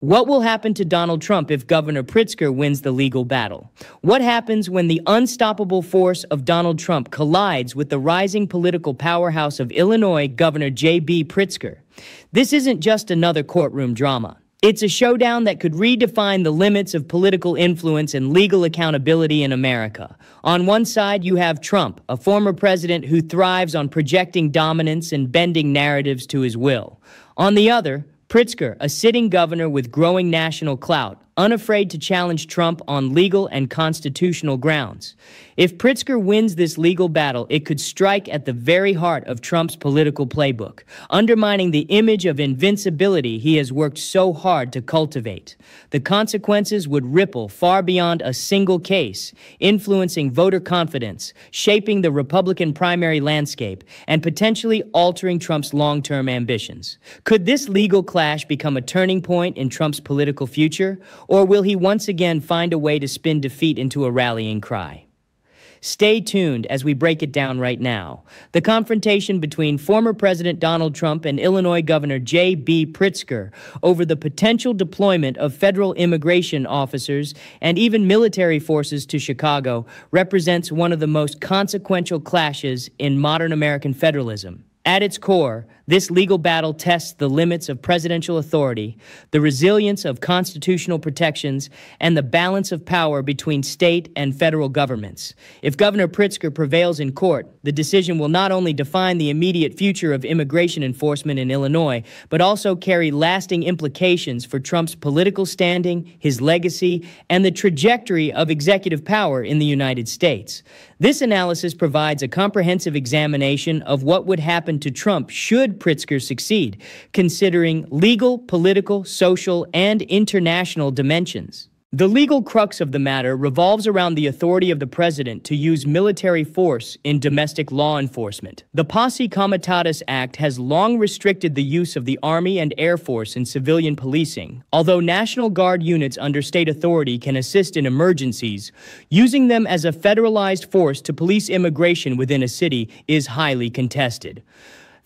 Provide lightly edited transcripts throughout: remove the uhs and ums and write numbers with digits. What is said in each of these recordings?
What will happen to Donald Trump if Governor Pritzker wins the legal battle? What happens when the unstoppable force of Donald Trump collides with the rising political powerhouse of Illinois Governor J.B. Pritzker? This isn't just another courtroom drama. It's a showdown that could redefine the limits of political influence and legal accountability in America. On one side, you have Trump, a former president who thrives on projecting dominance and bending narratives to his will. On the other, Pritzker, a sitting governor with growing national clout, unafraid to challenge Trump on legal and constitutional grounds. If Pritzker wins this legal battle, it could strike at the very heart of Trump's political playbook, undermining the image of invincibility he has worked so hard to cultivate. The consequences would ripple far beyond a single case, influencing voter confidence, shaping the Republican primary landscape, and potentially altering Trump's long-term ambitions. Could this legal clash become a turning point in Trump's political future? Or will he once again find a way to spin defeat into a rallying cry? Stay tuned as we break it down right now. The confrontation between former President Donald Trump and Illinois Governor J.B. Pritzker over the potential deployment of federal immigration officers and even military forces to Chicago represents one of the most consequential clashes in modern American federalism. At its core, this legal battle tests the limits of presidential authority, the resilience of constitutional protections, and the balance of power between state and federal governments. If Governor Pritzker prevails in court, the decision will not only define the immediate future of immigration enforcement in Illinois, but also carry lasting implications for Trump's political standing, his legacy, and the trajectory of executive power in the United States. This analysis provides a comprehensive examination of what would happen to Trump should Pritzker succeed, considering legal, political, social, and international dimensions. The legal crux of the matter revolves around the authority of the president to use military force in domestic law enforcement. The Posse Comitatus Act has long restricted the use of the Army and Air Force in civilian policing. Although National Guard units under state authority can assist in emergencies, using them as a federalized force to police immigration within a city is highly contested.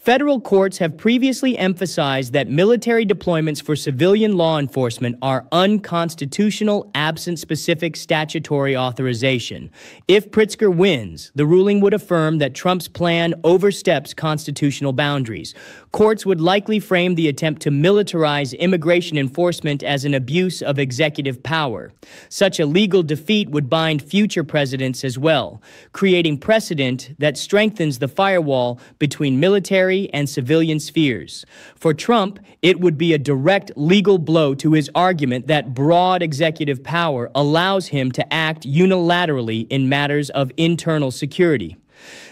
Federal courts have previously emphasized that military deployments for civilian law enforcement are unconstitutional absent specific statutory authorization. If Pritzker wins, the ruling would affirm that Trump's plan oversteps constitutional boundaries. Courts would likely frame the attempt to militarize immigration enforcement as an abuse of executive power. Such a legal defeat would bind future presidents as well, creating precedent that strengthens the firewall between military and civilian spheres. For Trump, it would be a direct legal blow to his argument that broad executive power allows him to act unilaterally in matters of internal security.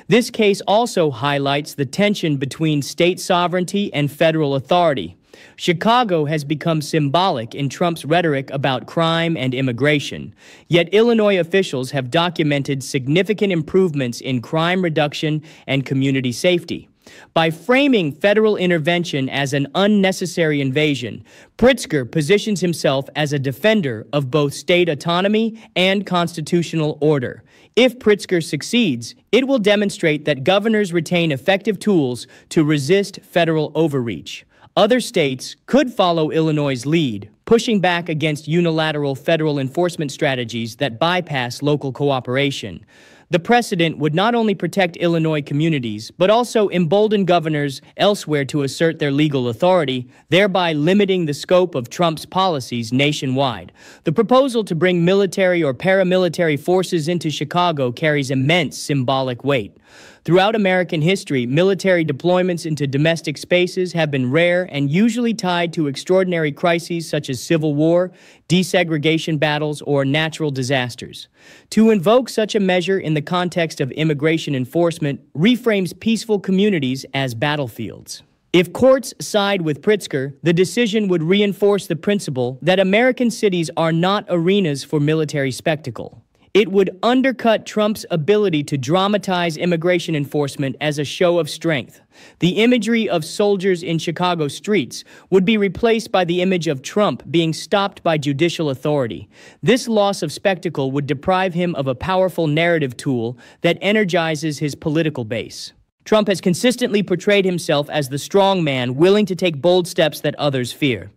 This case also highlights the tension between state sovereignty and federal authority. Chicago has become symbolic in Trump's rhetoric about crime and immigration. Yet Illinois officials have documented significant improvements in crime reduction and community safety. By framing federal intervention as an unnecessary invasion, Pritzker positions himself as a defender of both state autonomy and constitutional order. If Pritzker succeeds, it will demonstrate that governors retain effective tools to resist federal overreach. Other states could follow Illinois' lead, pushing back against unilateral federal enforcement strategies that bypass local cooperation. The precedent would not only protect Illinois communities, but also embolden governors elsewhere to assert their legal authority, thereby limiting the scope of Trump's policies nationwide. The proposal to bring military or paramilitary forces into Chicago carries immense symbolic weight. Throughout American history, military deployments into domestic spaces have been rare and usually tied to extraordinary crises such as civil war, desegregation battles, or natural disasters. To invoke such a measure in the context of immigration enforcement reframes peaceful communities as battlefields. If courts side with Pritzker, the decision would reinforce the principle that American cities are not arenas for military spectacle. It would undercut Trump's ability to dramatize immigration enforcement as a show of strength. The imagery of soldiers in Chicago streets would be replaced by the image of Trump being stopped by judicial authority. This loss of spectacle would deprive him of a powerful narrative tool that energizes his political base. Trump has consistently portrayed himself as the strong man willing to take bold steps that others fear.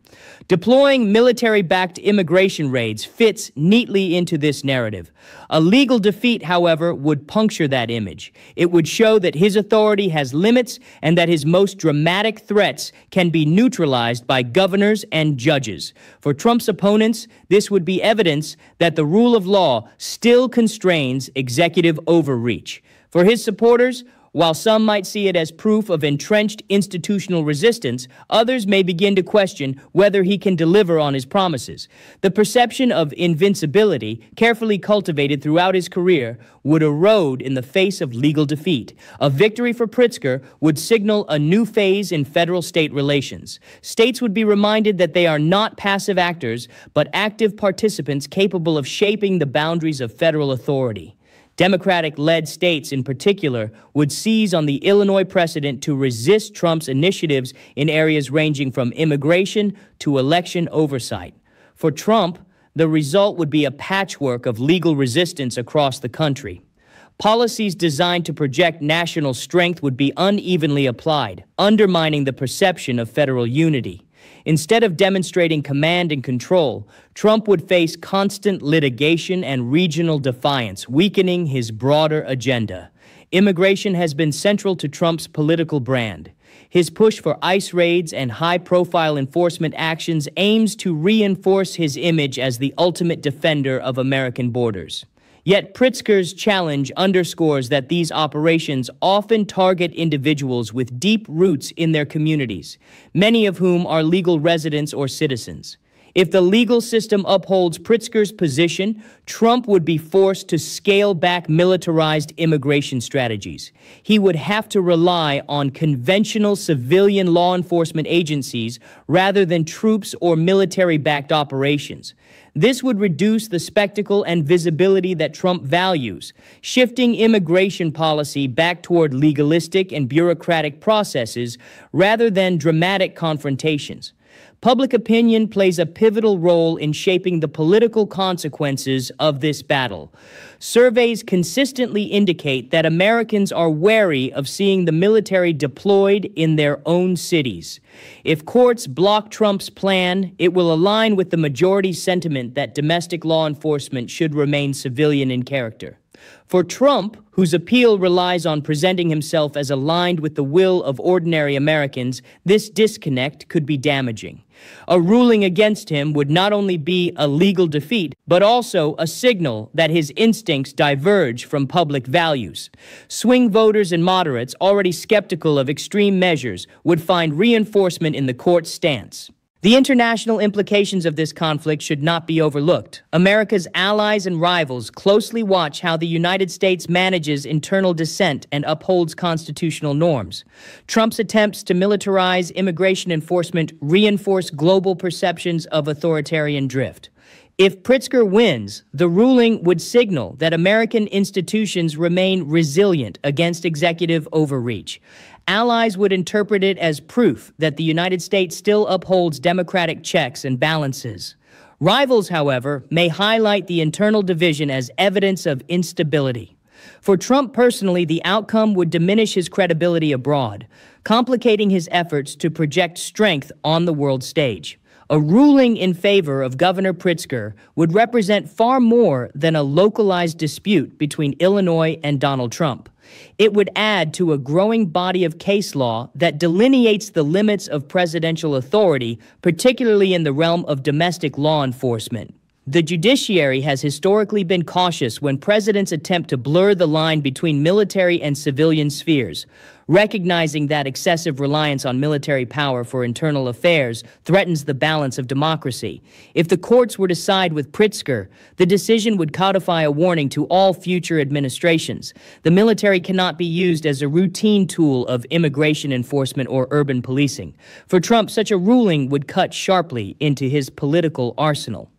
Deploying military-backed immigration raids fits neatly into this narrative. A legal defeat, however, would puncture that image. It would show that his authority has limits and that his most dramatic threats can be neutralized by governors and judges. For Trump's opponents, this would be evidence that the rule of law still constrains executive overreach. For his supporters, while some might see it as proof of entrenched institutional resistance, others may begin to question whether he can deliver on his promises. The perception of invincibility, carefully cultivated throughout his career, would erode in the face of legal defeat. A victory for Pritzker would signal a new phase in federal-state relations. States would be reminded that they are not passive actors, but active participants capable of shaping the boundaries of federal authority. Democratic-led states, in particular, would seize on the Illinois precedent to resist Trump's initiatives in areas ranging from immigration to election oversight. For Trump, the result would be a patchwork of legal resistance across the country. Policies designed to project national strength would be unevenly applied, undermining the perception of federal unity. Instead of demonstrating command and control, Trump would face constant litigation and regional defiance, weakening his broader agenda. Immigration has been central to Trump's political brand. His push for ICE raids and high-profile enforcement actions aims to reinforce his image as the ultimate defender of American borders. Yet Pritzker's challenge underscores that these operations often target individuals with deep roots in their communities, many of whom are legal residents or citizens. If the legal system upholds Pritzker's position, Trump would be forced to scale back militarized immigration strategies. He would have to rely on conventional civilian law enforcement agencies rather than troops or military-backed operations. This would reduce the spectacle and visibility that Trump values, shifting immigration policy back toward legalistic and bureaucratic processes rather than dramatic confrontations. Public opinion plays a pivotal role in shaping the political consequences of this battle. Surveys consistently indicate that Americans are wary of seeing the military deployed in their own cities. If courts block Trump's plan, it will align with the majority's sentiment that domestic law enforcement should remain civilian in character. For Trump, whose appeal relies on presenting himself as aligned with the will of ordinary Americans, this disconnect could be damaging. A ruling against him would not only be a legal defeat, but also a signal that his instincts diverge from public values. Swing voters and moderates, already skeptical of extreme measures, would find reinforcement in the court's stance. The international implications of this conflict should not be overlooked. America's allies and rivals closely watch how the United States manages internal dissent and upholds constitutional norms. Trump's attempts to militarize immigration enforcement reinforce global perceptions of authoritarian drift. If Pritzker wins, the ruling would signal that American institutions remain resilient against executive overreach. Allies would interpret it as proof that the United States still upholds democratic checks and balances. Rivals, however, may highlight the internal division as evidence of instability. For Trump personally, the outcome would diminish his credibility abroad, complicating his efforts to project strength on the world stage. A ruling in favor of Governor Pritzker would represent far more than a localized dispute between Illinois and Donald Trump. It would add to a growing body of case law that delineates the limits of presidential authority, particularly in the realm of domestic law enforcement. The judiciary has historically been cautious when presidents attempt to blur the line between military and civilian spheres, recognizing that excessive reliance on military power for internal affairs threatens the balance of democracy. If the courts were to side with Pritzker, the decision would codify a warning to all future administrations. The military cannot be used as a routine tool of immigration enforcement or urban policing. For Trump, such a ruling would cut sharply into his political arsenal.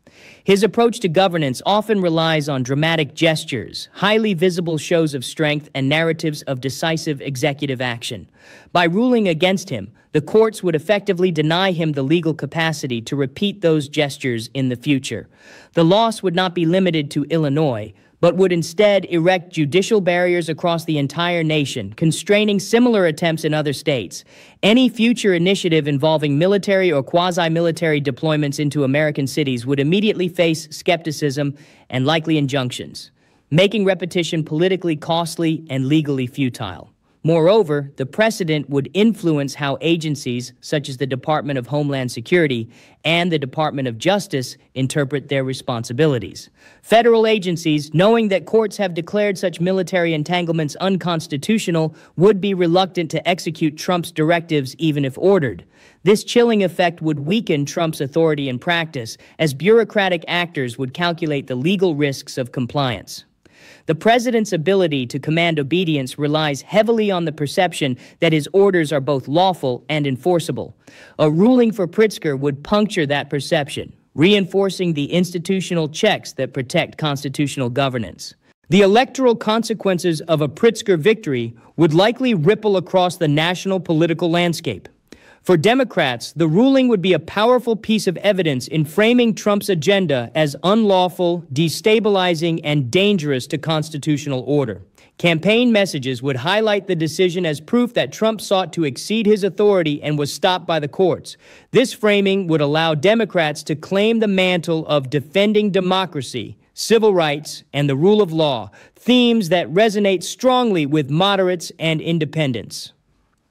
His approach to governance often relies on dramatic gestures, highly visible shows of strength, and narratives of decisive executive action. By ruling against him, the courts would effectively deny him the legal capacity to repeat those gestures in the future. The loss would not be limited to Illinois, but would instead erect judicial barriers across the entire nation, constraining similar attempts in other states. Any future initiative involving military or quasi-military deployments into American cities would immediately face skepticism and likely injunctions, making repetition politically costly and legally futile. Moreover, the precedent would influence how agencies such as the Department of Homeland Security and the Department of Justice interpret their responsibilities. Federal agencies, knowing that courts have declared such military entanglements unconstitutional, would be reluctant to execute Trump's directives even if ordered. This chilling effect would weaken Trump's authority in practice, as bureaucratic actors would calculate the legal risks of compliance. The president's ability to command obedience relies heavily on the perception that his orders are both lawful and enforceable. A ruling for Pritzker would puncture that perception, reinforcing the institutional checks that protect constitutional governance. The electoral consequences of a Pritzker victory would likely ripple across the national political landscape. For Democrats, the ruling would be a powerful piece of evidence in framing Trump's agenda as unlawful, destabilizing, and dangerous to constitutional order. Campaign messages would highlight the decision as proof that Trump sought to exceed his authority and was stopped by the courts. This framing would allow Democrats to claim the mantle of defending democracy, civil rights, and the rule of law, themes that resonate strongly with moderates and independents.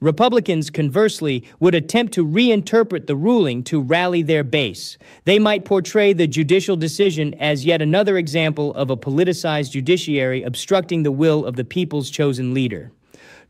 Republicans, conversely, would attempt to reinterpret the ruling to rally their base. They might portray the judicial decision as yet another example of a politicized judiciary obstructing the will of the people's chosen leader.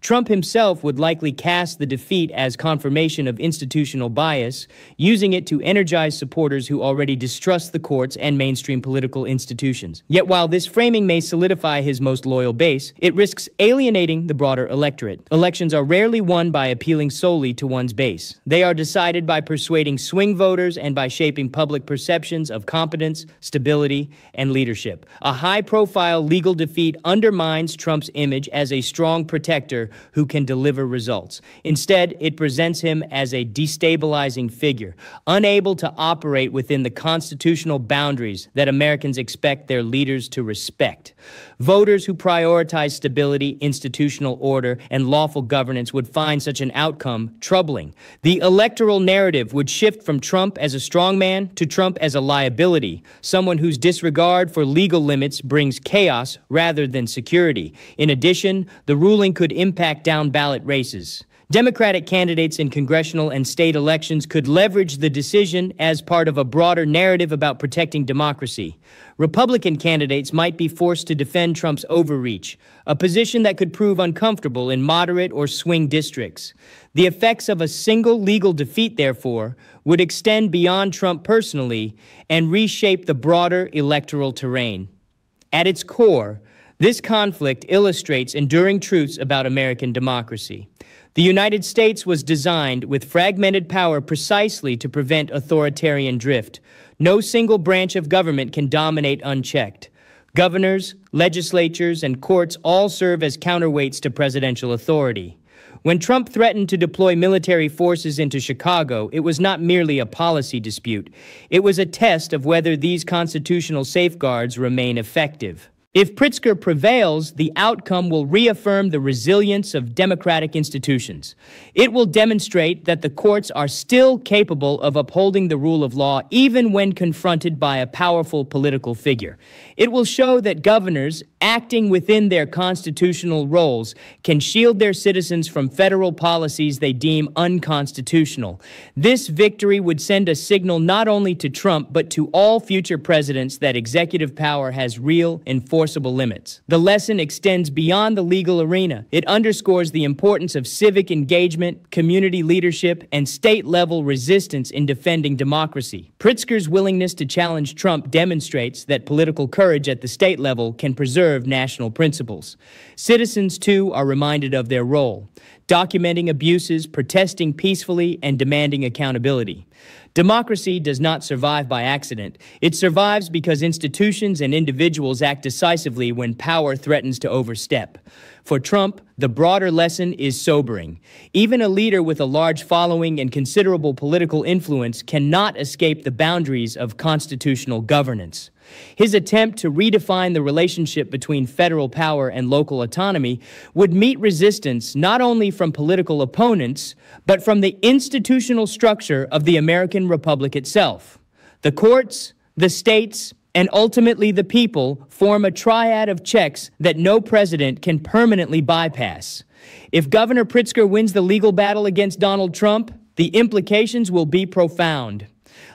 Trump himself would likely cast the defeat as confirmation of institutional bias, using it to energize supporters who already distrust the courts and mainstream political institutions. Yet while this framing may solidify his most loyal base, it risks alienating the broader electorate. Elections are rarely won by appealing solely to one's base. They are decided by persuading swing voters and by shaping public perceptions of competence, stability, and leadership. A high-profile legal defeat undermines Trump's image as a strong protector who can deliver results. Instead, it presents him as a destabilizing figure, unable to operate within the constitutional boundaries that Americans expect their leaders to respect. Voters who prioritize stability, institutional order, and lawful governance would find such an outcome troubling. The electoral narrative would shift from Trump as a strongman to Trump as a liability, someone whose disregard for legal limits brings chaos rather than security. In addition, the ruling could impact down-ballot races. Democratic candidates in congressional and state elections could leverage the decision as part of a broader narrative about protecting democracy. Republican candidates might be forced to defend Trump's overreach, a position that could prove uncomfortable in moderate or swing districts. The effects of a single legal defeat, therefore, would extend beyond Trump personally and reshape the broader electoral terrain. At its core, this conflict illustrates enduring truths about American democracy. The United States was designed with fragmented power precisely to prevent authoritarian drift. No single branch of government can dominate unchecked. Governors, legislatures, and courts all serve as counterweights to presidential authority. When Trump threatened to deploy military forces into Chicago, it was not merely a policy dispute. It was a test of whether these constitutional safeguards remain effective. If Pritzker prevails, the outcome will reaffirm the resilience of democratic institutions. It will demonstrate that the courts are still capable of upholding the rule of law even when confronted by a powerful political figure. It will show that governors, acting within their constitutional roles, can shield their citizens from federal policies they deem unconstitutional. This victory would send a signal not only to Trump but to all future presidents that executive power has real enforceable limits. The lesson extends beyond the legal arena. It underscores the importance of civic engagement, community leadership, and state-level resistance in defending democracy. Pritzker's willingness to challenge Trump demonstrates that political courage at the state level can preserve national principles. Citizens, too, are reminded of their role, documenting abuses, protesting peacefully, and demanding accountability. Democracy does not survive by accident. It survives because institutions and individuals act decisively when power threatens to overstep. For Trump, the broader lesson is sobering. Even a leader with a large following and considerable political influence cannot escape the boundaries of constitutional governance. His attempt to redefine the relationship between federal power and local autonomy would meet resistance not only from political opponents, but from the institutional structure of the American Republic itself. The courts, the states, and ultimately the people form a triad of checks that no president can permanently bypass. If Governor Pritzker wins the legal battle against Donald Trump, the implications will be profound.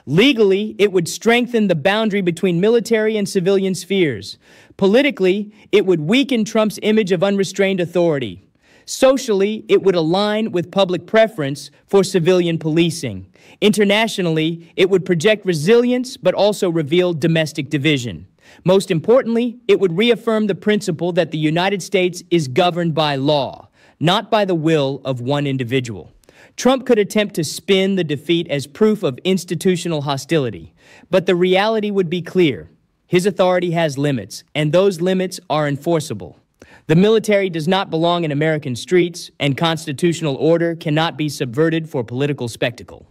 Legally, it would strengthen the boundary between military and civilian spheres. Politically, it would weaken Trump's image of unrestrained authority. Socially, it would align with public preference for civilian policing. Internationally, it would project resilience but also reveal domestic division. Most importantly, it would reaffirm the principle that the United States is governed by law, not by the will of one individual. Trump could attempt to spin the defeat as proof of institutional hostility, but the reality would be clear. His authority has limits, and those limits are enforceable. The military does not belong in American streets, and constitutional order cannot be subverted for political spectacle.